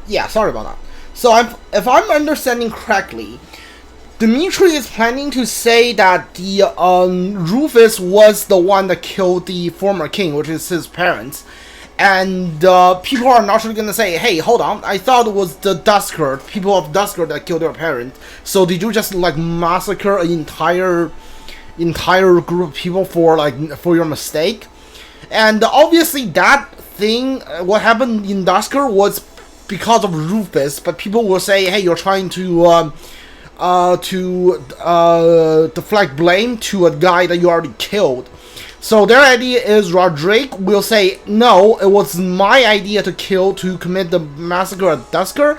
yeah, sorry about that. So if I'm understanding correctly, Dimitri is planning to say that the Rufus was the one that killed the former king, which is his parents, and people are naturally gonna say, "Hey, hold on! I thought it was the Dusker, people of Dusker, that killed their parent. So did you just like massacre an entire group of people for your mistake?" And obviously, that thing, what happened in Dusker, was because of Rufus. But people will say, "Hey, you're trying to deflect blame to a guy that you already killed." So their idea is Roderick will say, "No, it was my idea to commit the massacre at Dusker,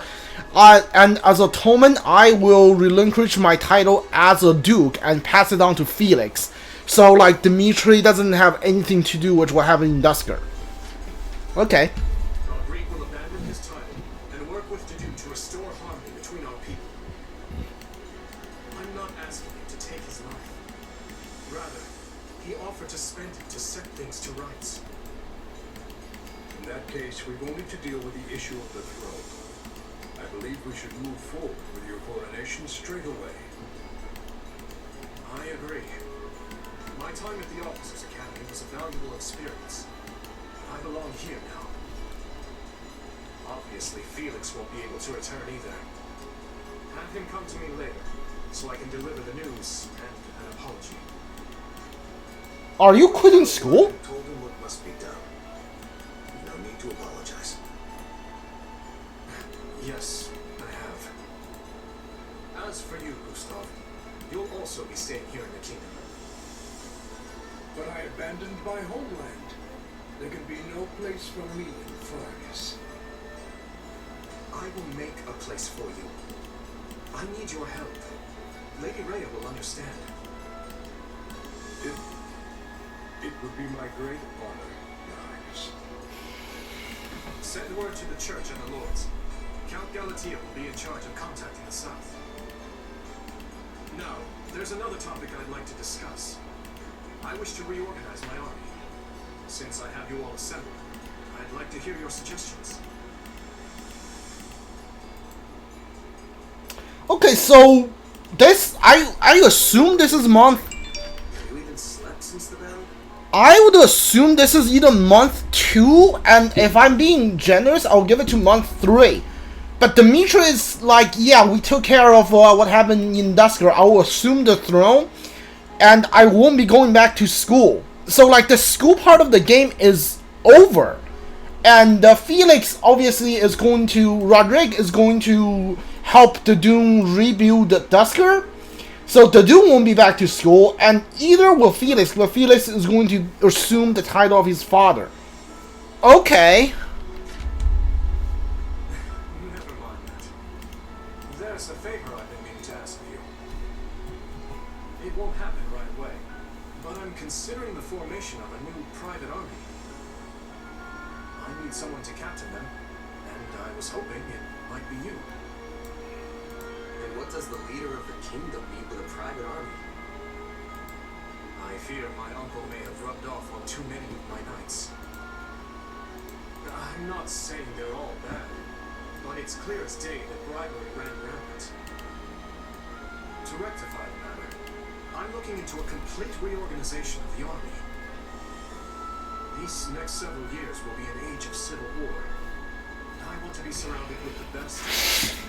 and as atonement, I will relinquish my title as a duke and pass it on to Felix." So like Dimitri doesn't have anything to do with what happened in Dusker. Okay. Roderick will abandon his title and work with Dedue to restore harmony between our people. I'm not asking him to take his life. Rather, he offered to spend it to set things to rights. In that case, we've only to deal with the issue of the throne. I believe we should move forward with your coronation straight away. I agree. My time at the Officers Academy was a valuable experience. I belong here now. Obviously, Felix won't be able to return either. Have him come to me later, so I can deliver the news and an apology. Are you quitting school? I told him what must be done. No need to apologize. Yes, I have. As for you, Gustav, you'll also be staying here in the kingdom. But I abandoned my homeland. There can be no place for me in Fargus. I will make a place for you. I need your help. Lady Rhea will understand. It would be my great honor, Your Highness. Send word to the church and the lords. Count Galatea will be in charge of contacting the south. Now, there's another topic I'd like to discuss. I wish to reorganize my army. Since I have you all assembled, I'd like to hear your suggestions. Okay, so this I assume this is month. Have you even slept since the battle? I would assume this is either month 2, and if I'm being generous, I'll give it to month 3. But Dimitri is like, yeah, we took care of what happened in Dusker. I will assume the throne, and I won't be going back to school. So like the school part of the game is over, and Felix obviously is going to, Roderick is going to help the Doom rebuild Dusker. So the Doom won't be back to school, and either will Felix, but Felix is going to assume the title of his father. Okay. Never mind that. There's a favor I've been meaning to ask of you. It won't happen right away, but I'm considering the formation of a new private army. I need someone to captain them, and I was hoping it might be you. And what does the leader of the kingdom need with a private army? I fear my uncle may have rubbed off on too many of my knights. I'm not saying they're all bad, but it's clear as day that bribery ran rampant. To rectify the matter, I'm looking into a complete reorganization of the army. These next several years will be an age of civil war. I want to be surrounded with the best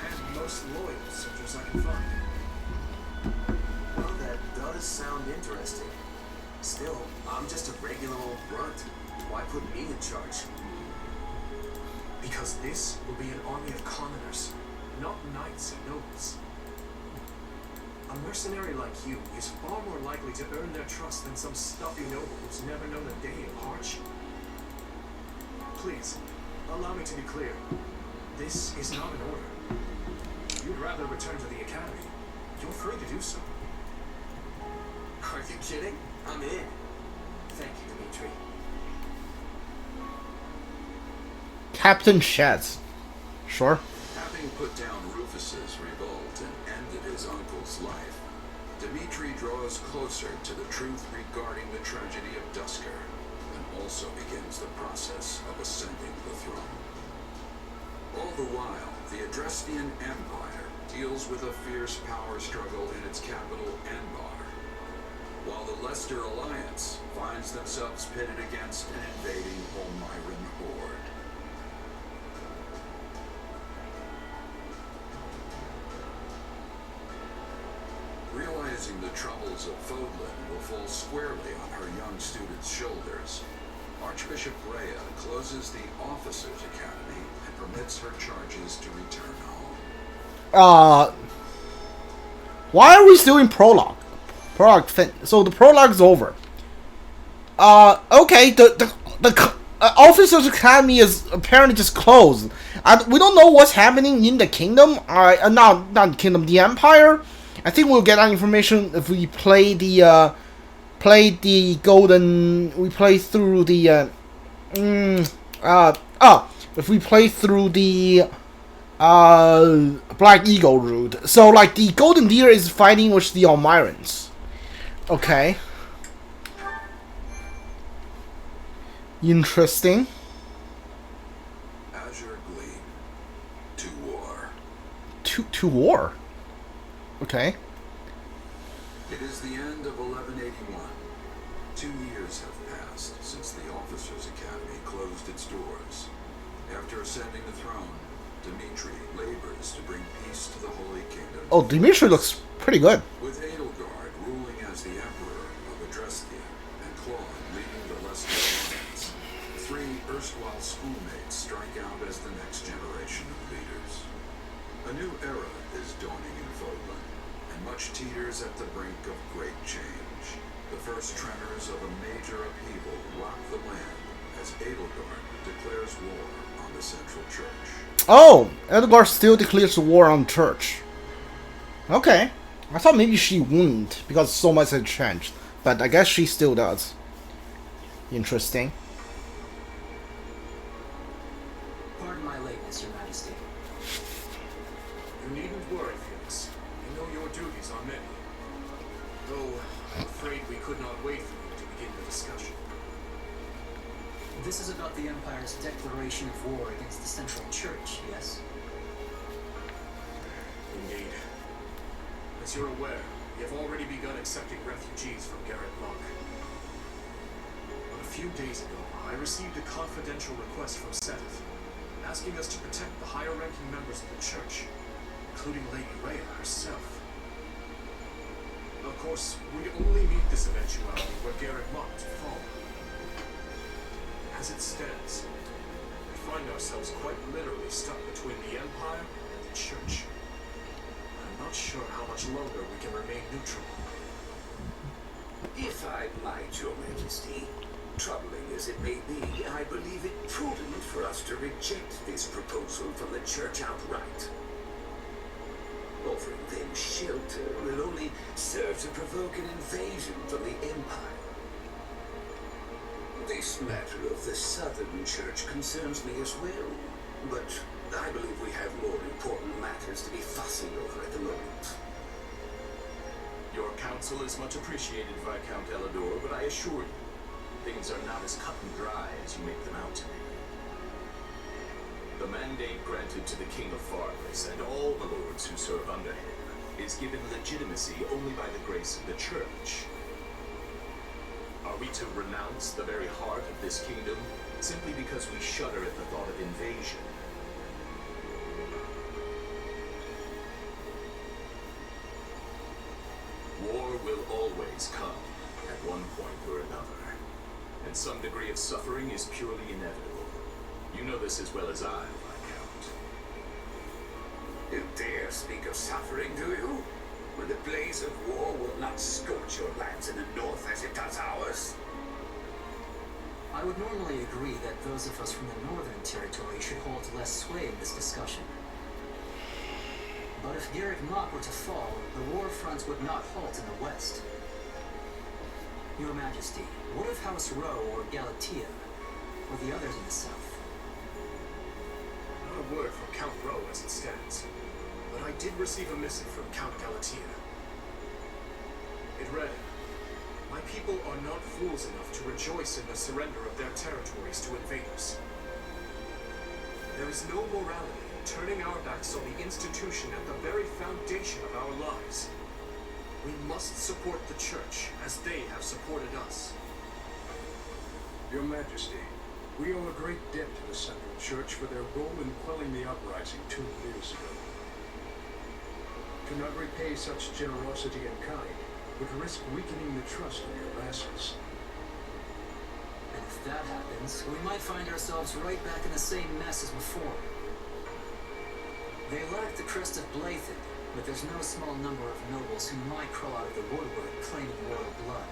and most loyal soldiers I can find. Well, that does sound interesting. Still, I'm just a regular old grunt. Why put me in charge? Because this will be an army of commoners, not knights and nobles. A mercenary like you is far more likely to earn their trust than some stuffy noble who's never known a day of hardship. Please, allow me to be clear. This is not an order. You'd rather return to the academy. You're free to do so. Are you kidding? I'm in. Thank you, Dimitri. Captain Shez. Sure. Having put down Rufus's revolt and ended his uncle's life, Dimitri draws closer to the truth regarding the tragedy of Dusker, and also begins the process of ascending the throne. All the while, the Adrestian Empire deals with a fierce power struggle in its capital, Enbar, while the Leicester Alliance finds themselves pitted against an invading Olmyran horde. Realizing the troubles of Fodlan will fall squarely on her young students' shoulders, Archbishop Rhea closes the Officers' Academy and permits her charges to return home. Why are we still in prologue? So the prologue's over. Okay, the Officers' Academy is apparently just closed. We don't know what's happening in the kingdom. Not the kingdom, the Empire. I think we'll get that information if we play the golden. We play through the if we play through the Black Eagle route. So like the Golden Deer is fighting with the Almyrans. Okay. Interesting. Azure Gleam. To war. To war. Okay. It is the end of 1181. 2 years have passed since the Officers' Academy closed its doors. After ascending the throne, Dimitri labors to bring peace to the Holy Kingdom. Oh, Dimitri looks pretty good. With Edelgard ruling as the Emperor of Adrestia and Claude leading the Leicester Alliance, 3 erstwhile schoolmates strike out as the next generation of leaders. A new era is dawning in Fodlan, and much teeters at the brink of great change. The first tremors of a major upheaval rock the land as Edelgard declares war on the Central Church. Oh, Edelgard still declares war on Church. Okay. I thought maybe she wouldn't because so much had changed, but I guess she still does. Interesting. Pardon my lateness, Your Majesty. You needn't worry, Felix. You know your duties are many. Though, I'm afraid we could not wait for you to begin the discussion. This is about the Empire's declaration of war against the Central Church, yes? Indeed. As you're aware, we have already begun accepting refugees from Garrett Monk. But a few days ago, I received a confidential request from Seth, asking us to protect the higher-ranking members of the Church, including Lady Rhea herself. Of course, we'd only meet this eventuality were Garrett Monk to fall. As it stands, we find ourselves quite literally stuck between the Empire and the Church. I'm not sure how much longer we can remain neutral. If I might, Your Majesty, troubling as it may be, I believe it prudent for us to reject this proposal from the Church outright. Offering them shelter will only serve to provoke an invasion from the Empire. This matter of the Southern Church concerns me as well, but I believe we have more important matters to be fussing over at the moment. Your counsel is much appreciated, Viscount Elidor, but I assure you, things are not as cut and dry as you make them out to be. The mandate granted to the King of Farless and all the lords who serve under him is given legitimacy only by the grace of the Church. Are we to renounce the very heart of this kingdom simply because we shudder at the thought of invasion? War will always come at one point or another, and some degree of suffering is purely inevitable. You know this as well as I, Viscount. You dare speak of suffering, do you? When the blaze of war will not scorch your lands in the north as it does ours? I would normally agree that those of us from the Northern Territory should hold less sway in this discussion. But if Garrett Mach were to fall, the war front would not halt in the west. Your Majesty, what of House Rowe or Galatea, or the others in the south? Not a word from Count Rowe as it stands, but I did receive a missive from Count Galatea. It read, "My people are not fools enough to rejoice in the surrender of their territories to invaders. There is no morality in turning our backs on the institution at the very foundation of our lives. We must support the church as they have supported us. Your Majesty, we owe a great debt to the Central Church for their role in quelling the uprising 2 years ago. To not repay such generosity in kind would risk weakening the trust of your vassals. And if that happens, we might find ourselves right back in the same mess as before. They lack the crest of Blathen, but there's no small number of nobles who might crawl out of the woodwork claiming royal blood.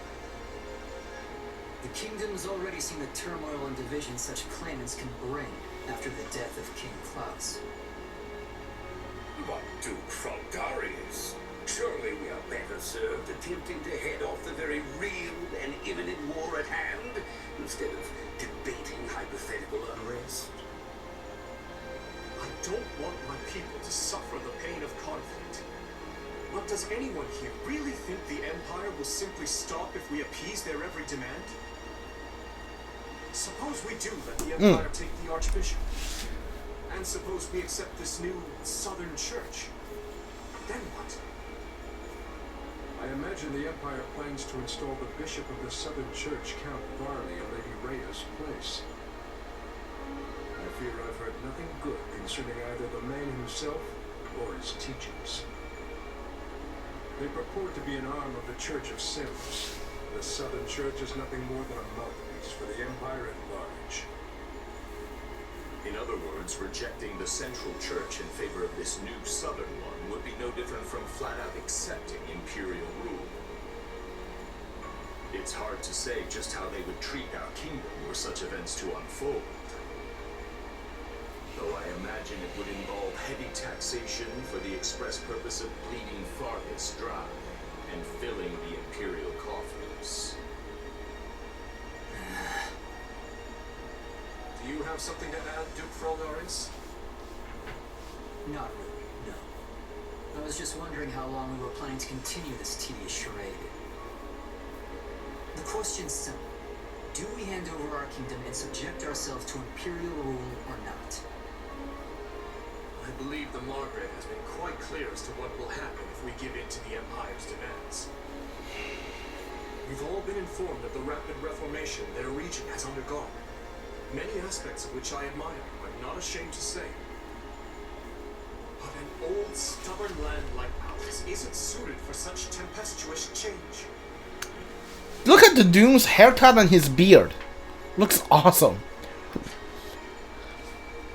The kingdom has already seen the turmoil and division such claimants can bring after the death of King Klaus. But Duke Frondarius, surely we are better served attempting to head off the very real and imminent war at hand, instead of debating hypothetical unrest. I don't want my people to suffer the pain of conflict. But does anyone here really think the Empire will simply stop if we appease their every demand? Suppose we do let the Empire take the Archbishop. And suppose we accept this new Southern Church. Then what? I imagine the Empire plans to install the Bishop of the Southern Church, Count Varley, in Lady Rhea's place. I fear I've heard nothing good concerning either the man himself or his teachings. They purport to be an arm of the Church of Cerberus. The Southern Church is nothing more than a mouthpiece for the Empire at large. In other words, rejecting the Central Church in favor of this new Southern one would be no different from flat-out accepting imperial rule. It's hard to say just how they would treat our kingdom were such events to unfold. Though I imagine it would involve heavy taxation for the express purpose of bleeding Fargus dry and filling the imperial coffers. Do you have something to add, Duke Frondarius? Not really, no. I was just wondering how long we were planning to continue this tedious charade. The question's simple. Do we hand over our kingdom and subject ourselves to imperial rule or not? I believe the Margrave has been quite clear as to what will happen if we give in to the Empire's demands. We've all been informed of the rapid reformation their region has undergone, many aspects of which I admire, I'm not ashamed to say. But an old, stubborn land like ours isn't suited for such tempestuous change. Look at the Doom's haircut and his beard. Looks awesome.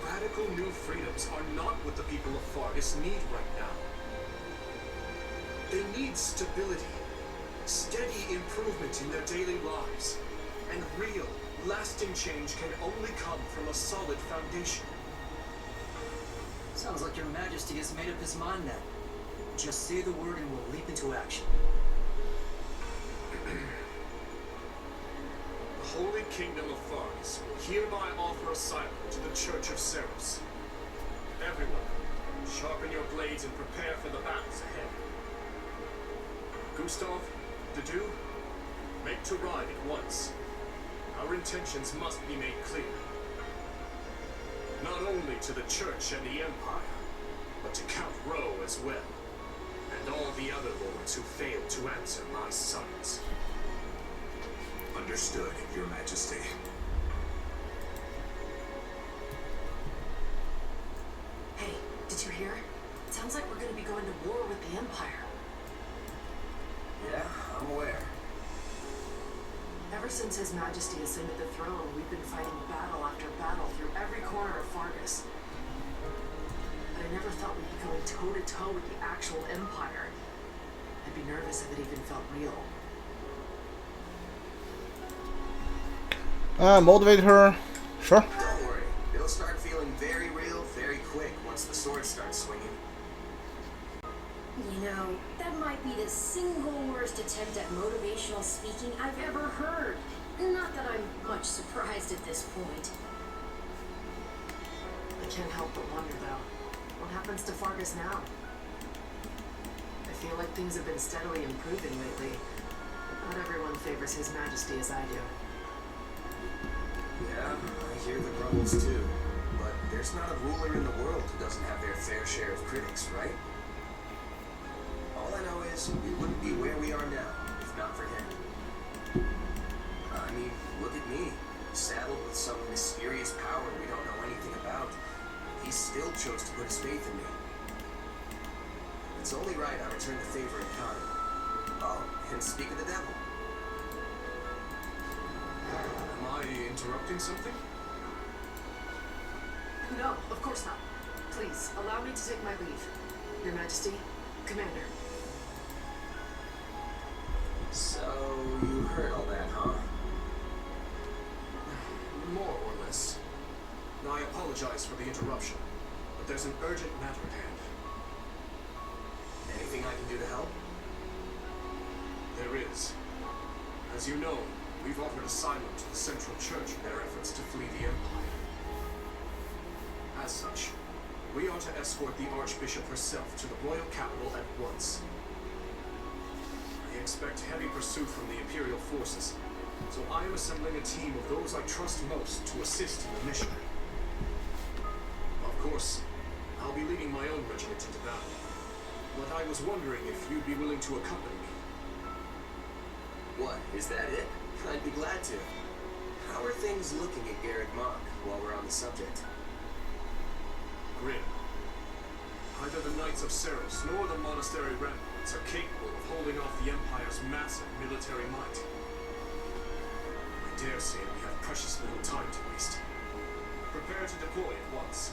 Radical new freedoms are not what the people of Fargus need right now. They need stability, steady improvement in their daily lives, and real, lasting change can only come from a solid foundation. Sounds like your Majesty has made up his mind then. Just say the word and we'll leap into action. The Holy Kingdom of Fargus will hereby offer asylum to the Church of Cerberus. Everyone, sharpen your blades and prepare for the battles ahead. Gustav, Dedu, make to ride at once. Our intentions must be made clear. Not only to the Church and the Empire, but to Count Rowe as well, and all the other lords who failed to answer my summons. Understood, Your Majesty. Hey, did you hear? It sounds like we're gonna be going to war with the Empire. Yeah, I'm aware. Ever since His Majesty ascended the throne, we've been fighting battle after battle through every corner of Fargus. But I never thought we'd be going toe-to-toe with the actual Empire. I'd be nervous if it even felt real. Motivate her. Sure. Don't worry, it'll start feeling very real very quick once the sword starts swinging. You know, that might be the single worst attempt at motivational speaking I've ever heard. Not that I'm much surprised at this point. I can't help but wonder, though, what happens to Fargus now? I feel like things have been steadily improving lately. Not everyone favors His Majesty as I do. Yeah, I hear the grumbles too. But There's not a ruler in the world who doesn't have their fair share of critics, right? All I know is we wouldn't be where we are now if not for him. I mean, look at me, saddled with some mysterious power we don't know anything about. He still chose to put his faith in me. It's only right I return the favor in kind. Oh, and speak of the devil. Am I interrupting something? No, of course not. Please, allow me to take my leave. Your Majesty, Commander. So, you heard all that, huh? More or less. I apologize for the interruption, but there's an urgent matter at hand. Anything I can do to help? There is. As you know, we've offered asylum to the Central Church in their efforts to flee the Empire. As such, we are to escort the Archbishop herself to the royal capital at once. I expect heavy pursuit from the Imperial forces, so I am assembling a team of those I trust most to assist in the mission. Of course, I'll be leading my own regiment into battle, but I was wondering if you'd be willing to accompany me. What, is that it? I'd be glad to. How are things looking at Garrett Mock while we're on the subject? Grim. Neither the Knights of Ceres nor the Monastery Ramparts are capable of holding off the Empire's massive military might. I dare say we have precious little time to waste. Prepare to deploy at once.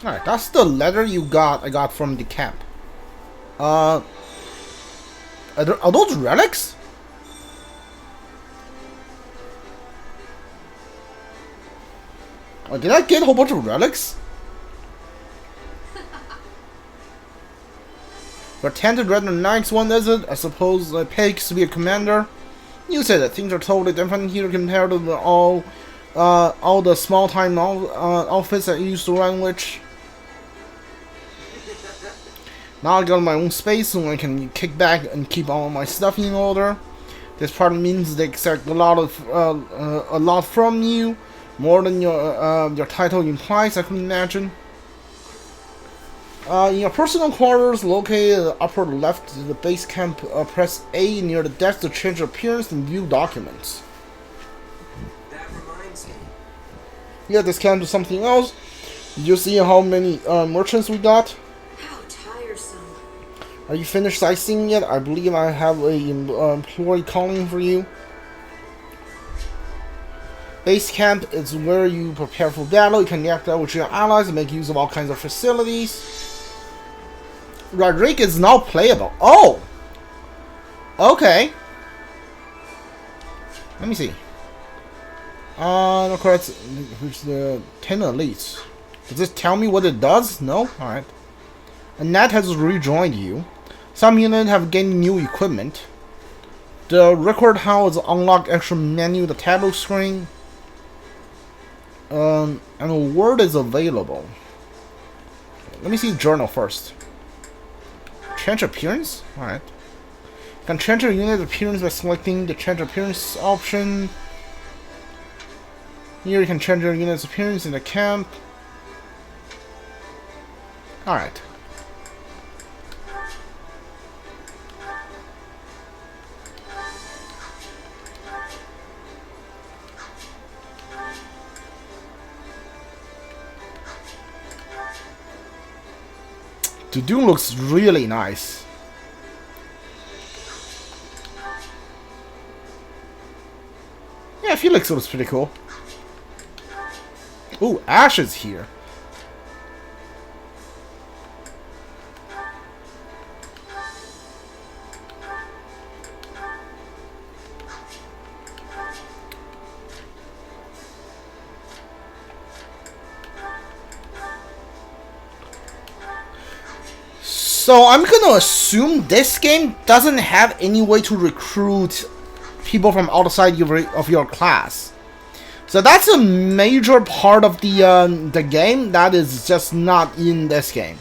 Alright, that's the letter I got from the camp. Are those relics? Oh, did I get a whole bunch of relics? Pretended rather nice one, is it? I suppose Peg's to be a commander. You say that things are totally different here compared to all the small-time outfits that you used to run, which... Now I got my own space, so I can kick back and keep all my stuff in order. This probably means they expect a lot from you, more than your title implies, I can imagine. In your personal quarters, located in the upper left of the base camp, press A near the desk to change appearance and view documents. That reminds me. Yeah, this can do something else. Did you see how many merchants we got? Are you finished sightseeing yet? I believe I have a employee calling for you. Base camp is where you prepare for battle. You can interact with your allies and make use of all kinds of facilities. Roderick is now playable. Oh! Okay. Let me see. Of course, who's the 10 elites? Does this tell me what it does? No? Alright. Annette has rejoined you. Some units have gained new equipment. The record house unlocked extra menu, the tableau screen. And a word is available. Let me see journal first. Change appearance? Alright. You can change your unit appearance by selecting the change appearance option. Here you can change your unit's appearance in the camp. Alright. The dude looks really nice. Yeah, Felix looks pretty cool. Ooh, Ash is here. So I'm gonna assume this game doesn't have any way to recruit people from outside of your class. So that's a major part of the game that is just not in this game.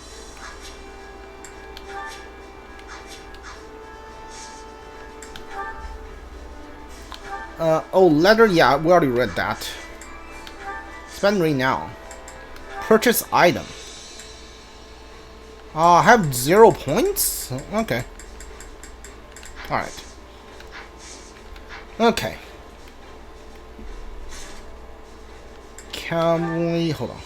Oh, letter, yeah, we already read that. Spend renown. Purchase item. I have 0 points? Okay. Alright. Okay. Can we... hold on.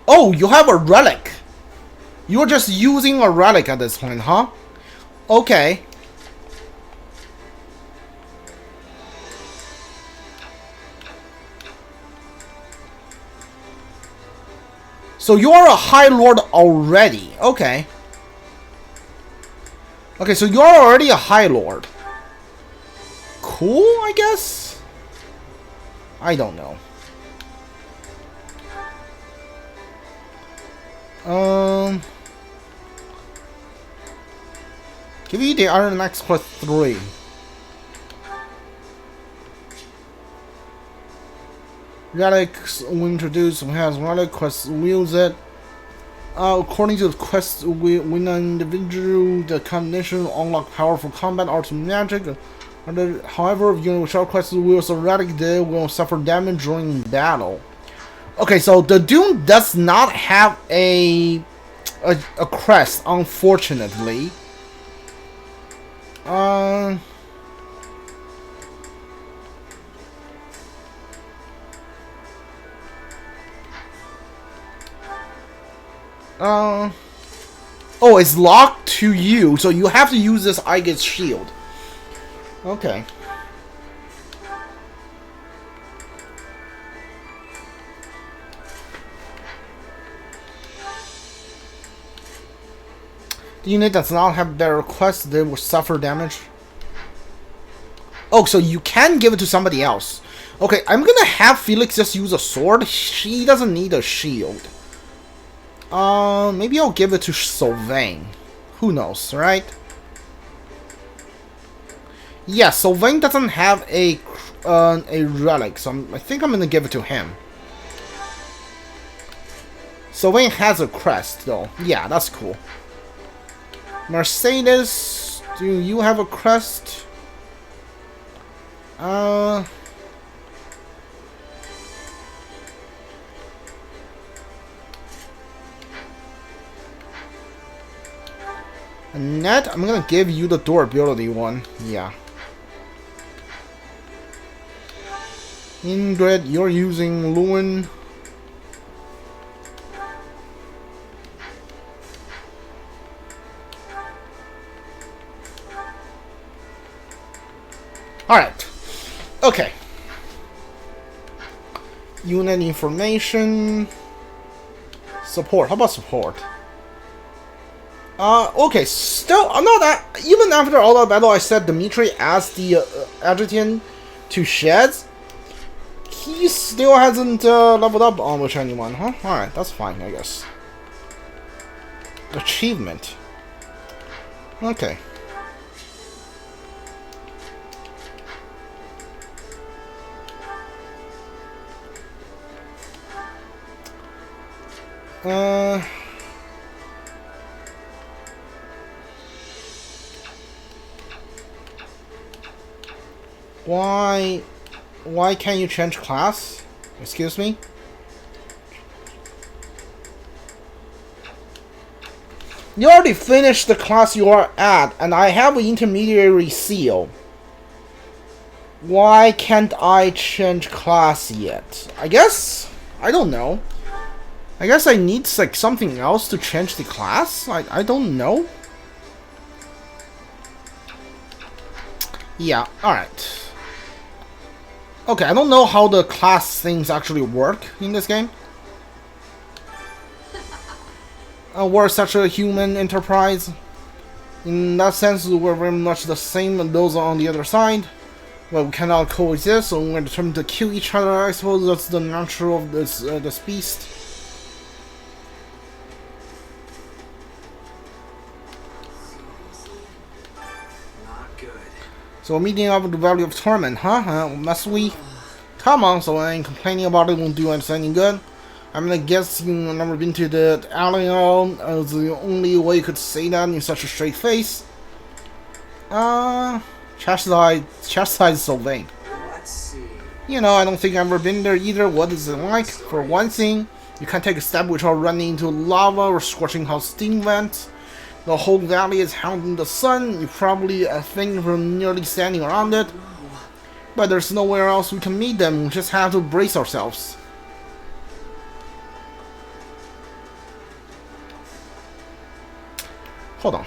Oh, you have a relic! You're just using a relic at this point, huh? Okay. So you're a High Lord already. Okay. Okay, so you're already a High Lord. Cool, I guess? I don't know. Give me the Iron Max Quest 3. Relics we introduced has relic quests wields it. According to the quest, when an individual the combination unlock powerful combat arts and magic. However, if you short quest wields a relic, they will suffer damage during battle. Okay, so the Doom does not have a crest, unfortunately. Oh, it's locked to you, so you have to use this Aegis shield. Okay. The unit does not have their request, they will suffer damage. Oh, so you can give it to somebody else. Okay, I'm gonna have Felix just use a sword. She doesn't need a shield. Maybe I'll give it to Sylvain. Who knows, right? Yeah, Sylvain doesn't have a relic, so I think I'm gonna give it to him. Sylvain has a crest, though. Yeah, that's cool. Mercedes, do you have a crest? Annette, I'm gonna give you the durability one. Yeah. Ingrid, you're using Lewin. Alright. Okay. Unit information. Support. How about support? Okay, still, I'm not that. Even after all that battle, I set Dimitri as the adjutant to Shez. He still hasn't leveled up on with anyone, huh? Alright, that's fine, I guess. Achievement. Okay. Why can't you change class? Excuse me? You already finished the class you are at, and I have an intermediary seal. Why can't I change class yet? I guess? I don't know. I guess I need like something else to change the class? I don't know. Yeah, alright. Okay, I don't know how the class things actually work in this game. We're such a human enterprise. In that sense, we're very much the same as those on the other side. But we cannot coexist, so we're determined to kill each other. I suppose that's the nature of this beast. So we're meeting up with the Valley of Torment, huh? Must we? Come on, so I ain't complaining about it won't do us any good. I'm gonna guess you've never been to the alley at all. It's the only way you could say that in such a straight face. Chastiside is so vague. Let's see. You know, I don't think I've ever been there either. What is it like? For one thing, you can't take a step without running into lava or scorching hot steam vents. The whole valley is held in the sun. You probably think from nearly standing around it. But there's nowhere else we can meet them. We just have to brace ourselves. Hold on.